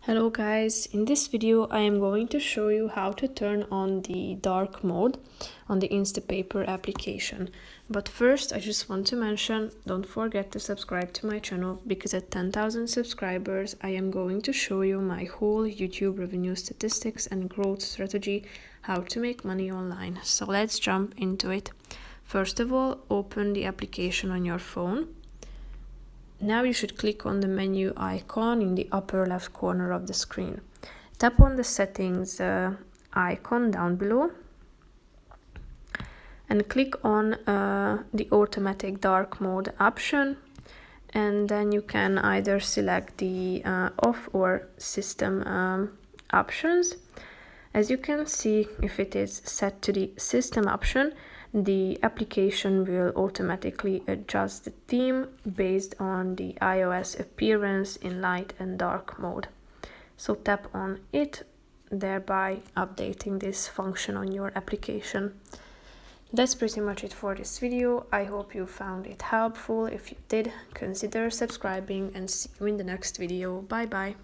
Hello guys, in this video I am going to show you how to turn on the dark mode on the Instapaper application. But first I just want to mention, don't forget to subscribe to my channel because at 10,000 subscribers I am going to show you my whole YouTube revenue statistics and growth strategy, how to make money online. So let's jump into it. First of all, open the application on your phone. Now you should click on the menu icon in the upper left corner of the screen. Tap on the settings icon down below and click on the automatic dark mode option, and then you can either select the off or system options. As you can see, if it is set to the system option, the application will automatically adjust the theme based on the iOS appearance in light and dark mode. So tap on it, thereby updating this function on your application. That's pretty much it for this video. I hope you found it helpful. If you did, consider subscribing and see you in the next video. Bye bye.